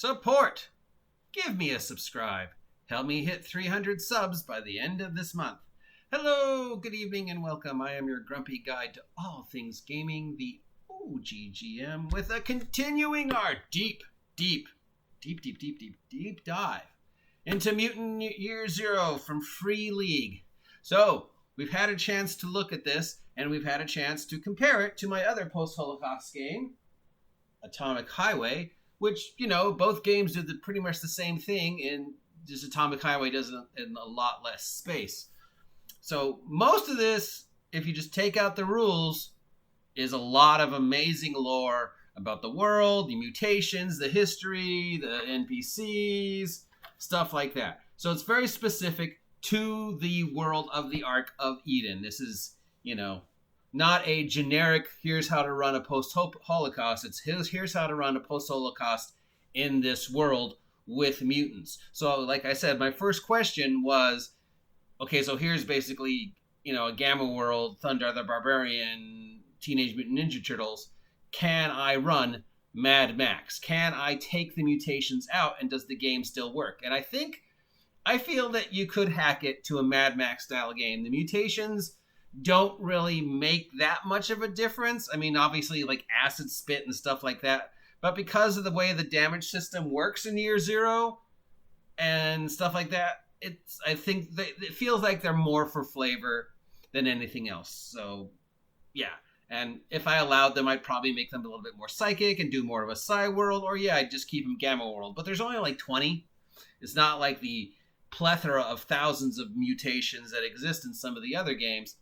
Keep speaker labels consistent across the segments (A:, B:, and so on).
A: Support! Give me a subscribe. Help me hit 300 subs by the end of this month. Hello, good evening, and welcome. I am your grumpy guide to all things gaming, the OGGM, with a continuing our deep dive into Mutant Year Zero from Free League. So, we've had a chance to look at this, and we've had a chance to compare it to my other post-Holocaust game, Atomic Highway, which, you know, both games did pretty much the same thing, and just Atomic Highway does it in a lot less space. So most of this, if you just take out the rules, is a lot of amazing lore about the world, the mutations, the history, the NPCs, stuff like that. So it's very specific to the world of the Ark of Eden. This is, you know, not a generic, here's how to run a post-Holocaust. It's here's how to run a post-Holocaust in this world with mutants. So, like I said, my first question was, okay, so here's basically, you know, a Gamma World, Thunder the Barbarian, Teenage Mutant Ninja Turtles. Can I run Mad Max? Can I take the mutations out, and does the game still work? And I feel that you could hack it to a Mad Max style game. The mutations don't really make that much of a difference. I mean, obviously, like acid spit and stuff like that. But because of the way the damage system works in Year Zero and stuff like that, I think it feels like they're more for flavor than anything else. So, yeah. And if I allowed them, I'd probably make them a little bit more psychic and do more of a Psi World. Or, yeah, I'd just keep them Gamma World. But there's only like 20. It's not like the plethora of thousands of mutations that exist in some of the other games.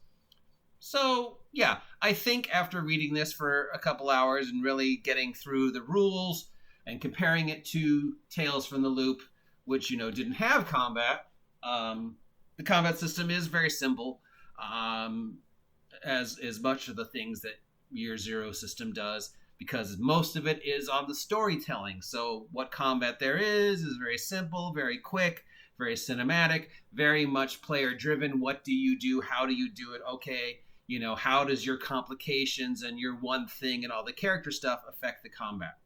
A: So, yeah, I think after reading this for a couple hours and really getting through the rules and comparing it to Tales from the Loop, which, you know, didn't have combat, the combat system is very simple, as much of the things that Year Zero system does, because most of it is on the storytelling. So what combat there is very simple, very quick, very cinematic, very much player-driven. What do you do? How do you do it? Okay, you know, how does your complications and your one thing and all the character stuff affect the combat?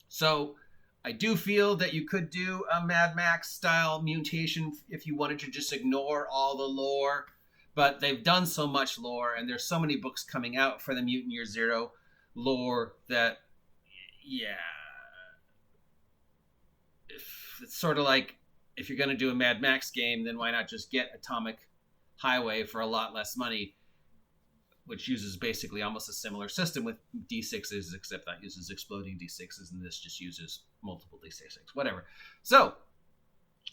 A: So I do feel that you could do a Mad Max style mutation if you wanted to just ignore all the lore, but they've done so much lore, and there's so many books coming out for the Mutant Year Zero lore that, yeah, it's sort of like, if you're going to do a Mad Max game, then why not just get Atomic Highway for a lot less money, which uses basically almost a similar system with D6s, except that uses exploding D6s, and this just uses multiple D6s, whatever. So,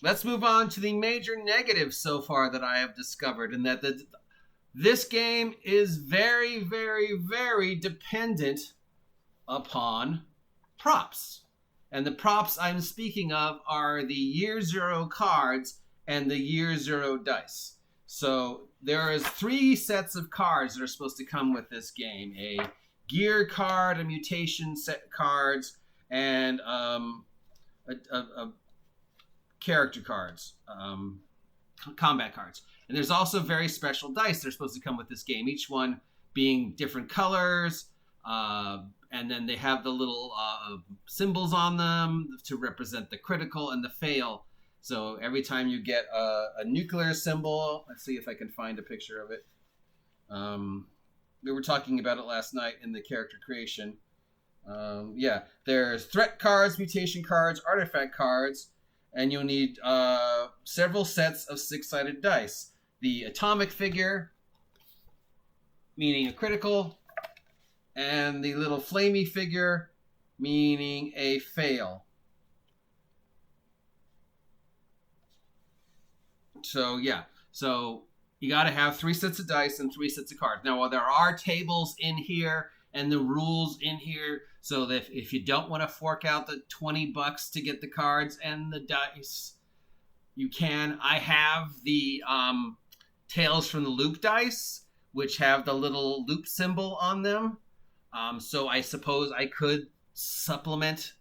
A: let's move on to the major negatives so far that I have discovered, and that this game is very, very, very dependent upon props. And the props I'm speaking of are the Year Zero cards and the Year Zero dice. So there is 3 sets of cards that are supposed to come with this game. A gear card, a mutation set cards, and a character cards, combat cards. And there's also very special dice that are supposed to come with this game, each one being different colors, and then they have the little symbols on them to represent the critical and the fail. So every time you get a nuclear symbol, let's see if I can find a picture of it. We were talking about it last night in the character creation. Yeah, there's threat cards, mutation cards, artifact cards, and you'll need several sets of 6-sided dice. The atomic figure, meaning a critical, and the little flamey figure, meaning a fail. So, yeah. So, you got to have 3 sets of dice and 3 sets of cards. Now, while there are tables in here and the rules in here, so that if you don't want to fork out the $20 to get the cards and the dice, you can. I have the Tales from the Loop dice, which have the little loop symbol on them. So I suppose I could supplement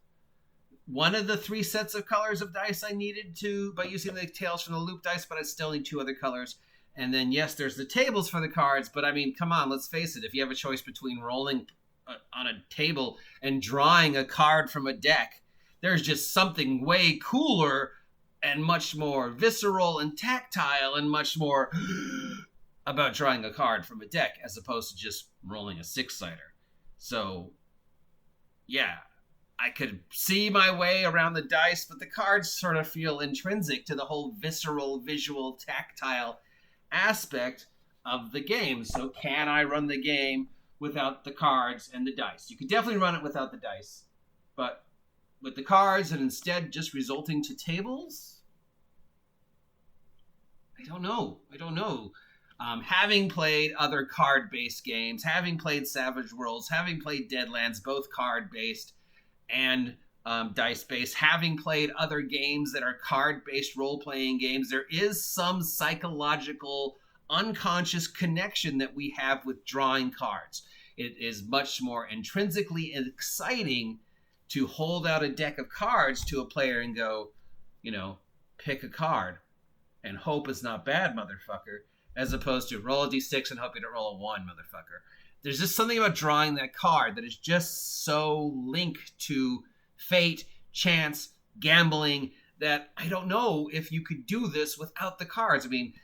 A: one of the 3 sets of colors of dice I needed to by using the Tales from the Loop dice, but I still need 2 other colors. And then, yes, there's the tables for the cards, but I mean, come on, let's face it. If you have a choice between rolling on a table and drawing a card from a deck. There's just something way cooler and much more visceral and tactile and much more about drawing a card from a deck as opposed to just rolling a 6-sider. So, yeah, I could see my way around the dice, but the cards sort of feel intrinsic to the whole visceral, visual, tactile aspect of the game. So can I run the game without the cards and the dice? You could definitely run it without the dice, but with the cards and instead just resulting to tables? I don't know. Having played other card-based games, having played Savage Worlds, having played Deadlands, both card-based and dice-based, having played other games that are card-based role-playing games, there is some psychological, unconscious connection that we have with drawing cards. It is much more intrinsically exciting to hold out a deck of cards to a player and go, pick a card and hope it's not bad, motherfucker, as opposed to roll a d6 and hope you don't roll a 1, motherfucker. There's just something about drawing that card that is just so linked to fate, chance, gambling, that I don't know if you could do this without the cards. I mean,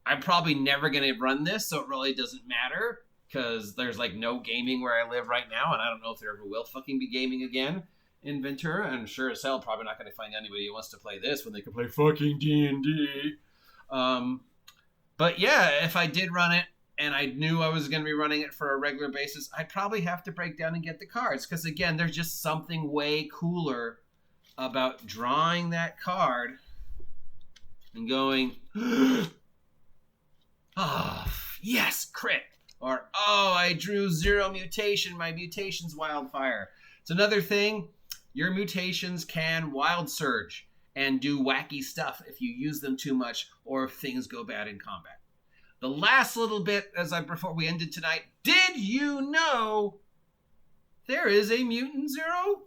A: I'm probably never going to run this, so it really doesn't matter, because there's like no gaming where I live right now, and I don't know if there ever will fucking be gaming again in Ventura. I'm sure as hell probably not going to find anybody who wants to play this when they can play fucking D&D. But yeah, if I did run it and I knew I was going to be running it for a regular basis, I'd probably have to break down and get the cards, because again, there's just something way cooler about drawing that card and going, oh, yes, crit. Or, oh, I drew 0 mutation. My mutation's wildfire. It's another thing. Your mutations can wild surge and do wacky stuff if you use them too much or if things go bad in combat. The last little bit, before we ended tonight, did you know there is a Mutant Zero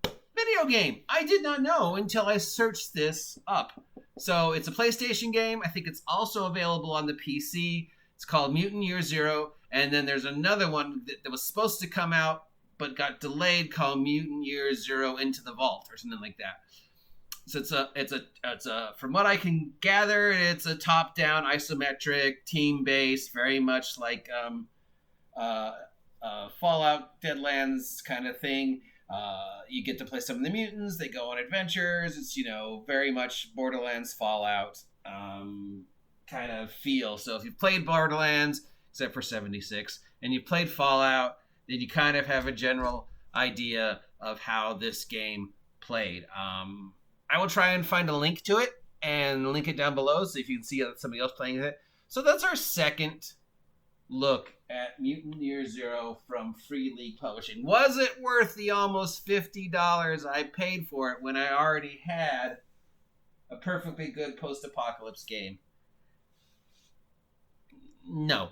A: video game? I did not know until I searched this up. So it's a PlayStation game. I think it's also available on the PC. It's called Mutant Year Zero. And then there's another one that was supposed to come out but got delayed called Mutant Year Zero Into the Vault or something like that. So it's a from what I can gather, it's a top-down isometric team-based, very much like Fallout, Deadlands kind of thing. You get to play some of the mutants. They go on adventures. It's very much Borderlands, Fallout kind of feel. So if you've played Borderlands, except for 76, and you've played Fallout, then you kind of have a general idea of how this game played. I will try and find a link to it and link it down below so if you can see somebody else playing it. So that's our second look at Mutant Year Zero from Free League Publishing. Was it worth the almost $50 I paid for it when I already had a perfectly good post-apocalypse game? No,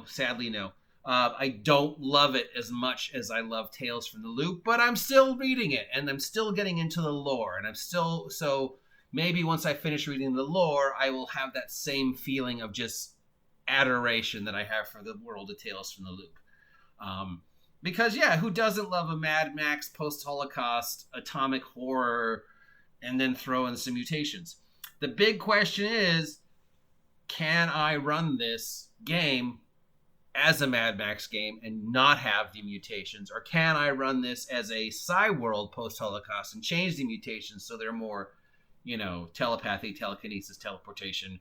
A: sadly no. I don't love it as much as I love Tales from the Loop, but I'm still reading it, and I'm still getting into the lore, and so maybe once I finish reading the lore, I will have that same feeling of just adoration that I have for the world of Tales from the Loop. Because, yeah, who doesn't love a Mad Max post-Holocaust atomic horror and then throw in some mutations? The big question is, can I run this game as a Mad Max game and not have the mutations? Or can I run this as a Psy-World post-Holocaust and change the mutations so they're more, telepathy, telekinesis, teleportation,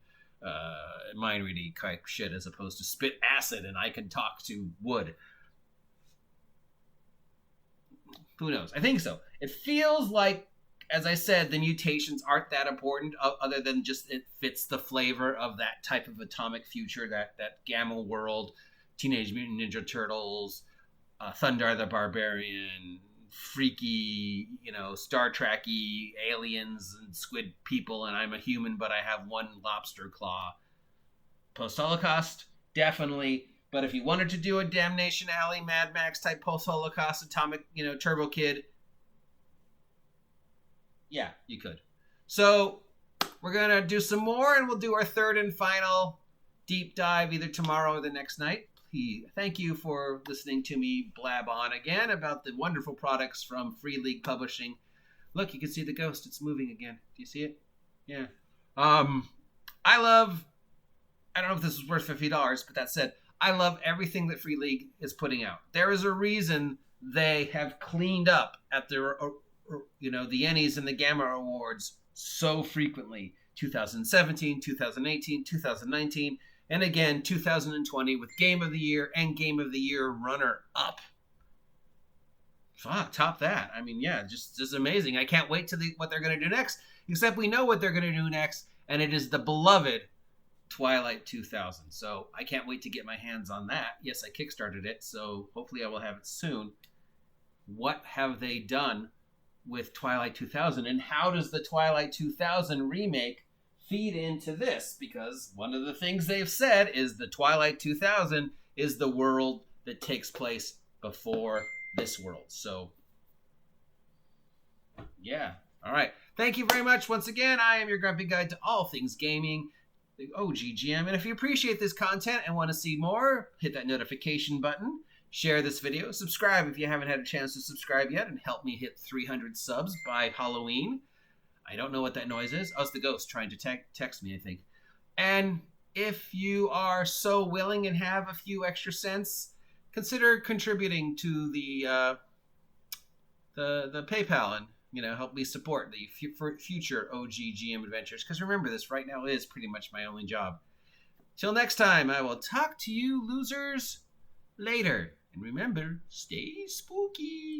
A: mind reading type shit, as opposed to spit acid and I can talk to wood? Who knows? I think so. It feels like, as I said, the mutations aren't that important other than just it fits the flavor of that type of atomic future, that gamma world, Teenage Mutant Ninja Turtles, Thundar the Barbarian, freaky, Star Trek-y aliens and squid people, and I'm a human, but I have one lobster claw. Post-Holocaust, definitely. But if you wanted to do a Damnation Alley, Mad Max type post-Holocaust atomic, Turbo Kid, yeah, you could. So we're going to do some more, and we'll do our third and final deep dive either tomorrow or the next night. thank you for listening to me blab on again about the wonderful products from Free League Publishing. Look, you can see the ghost. It's moving again. Do you see it? Yeah. I don't know if this is worth $50, but that said, I love everything that Free League is putting out. There is a reason they have cleaned up at their, the Ennies and the Gamma Awards so frequently. 2017, 2018, 2019, and again 2020 with Game of the Year and Game of the Year runner-up. Fuck, top that. I mean, yeah, just amazing. I can't wait to what they're going to do next, except we know what they're going to do next, and it is the beloved Twilight 2000. So I can't wait to get my hands on that. Yes, I kickstarted it, so hopefully I will have it soon. What have they done with Twilight 2000, and how does the Twilight 2000 remake feed into this? Because one of the things they've said is the Twilight 2000 is the world that takes place before this world. So, yeah. All right. Thank you very much. Once again, I am your grumpy guide to all things gaming, the OGGM. And if you appreciate this content and want to see more, hit that notification button. Share this video. Subscribe if you haven't had a chance to subscribe yet, and help me hit 300 subs by Halloween. I don't know what that noise is. Oh, it's the ghost trying to text me, I think. And if you are so willing and have a few extra cents, consider contributing to the PayPal and help me support the future OGGM adventures. Because remember, this right now is pretty much my only job. Till next time, I will talk to you losers later. And remember, stay spooky.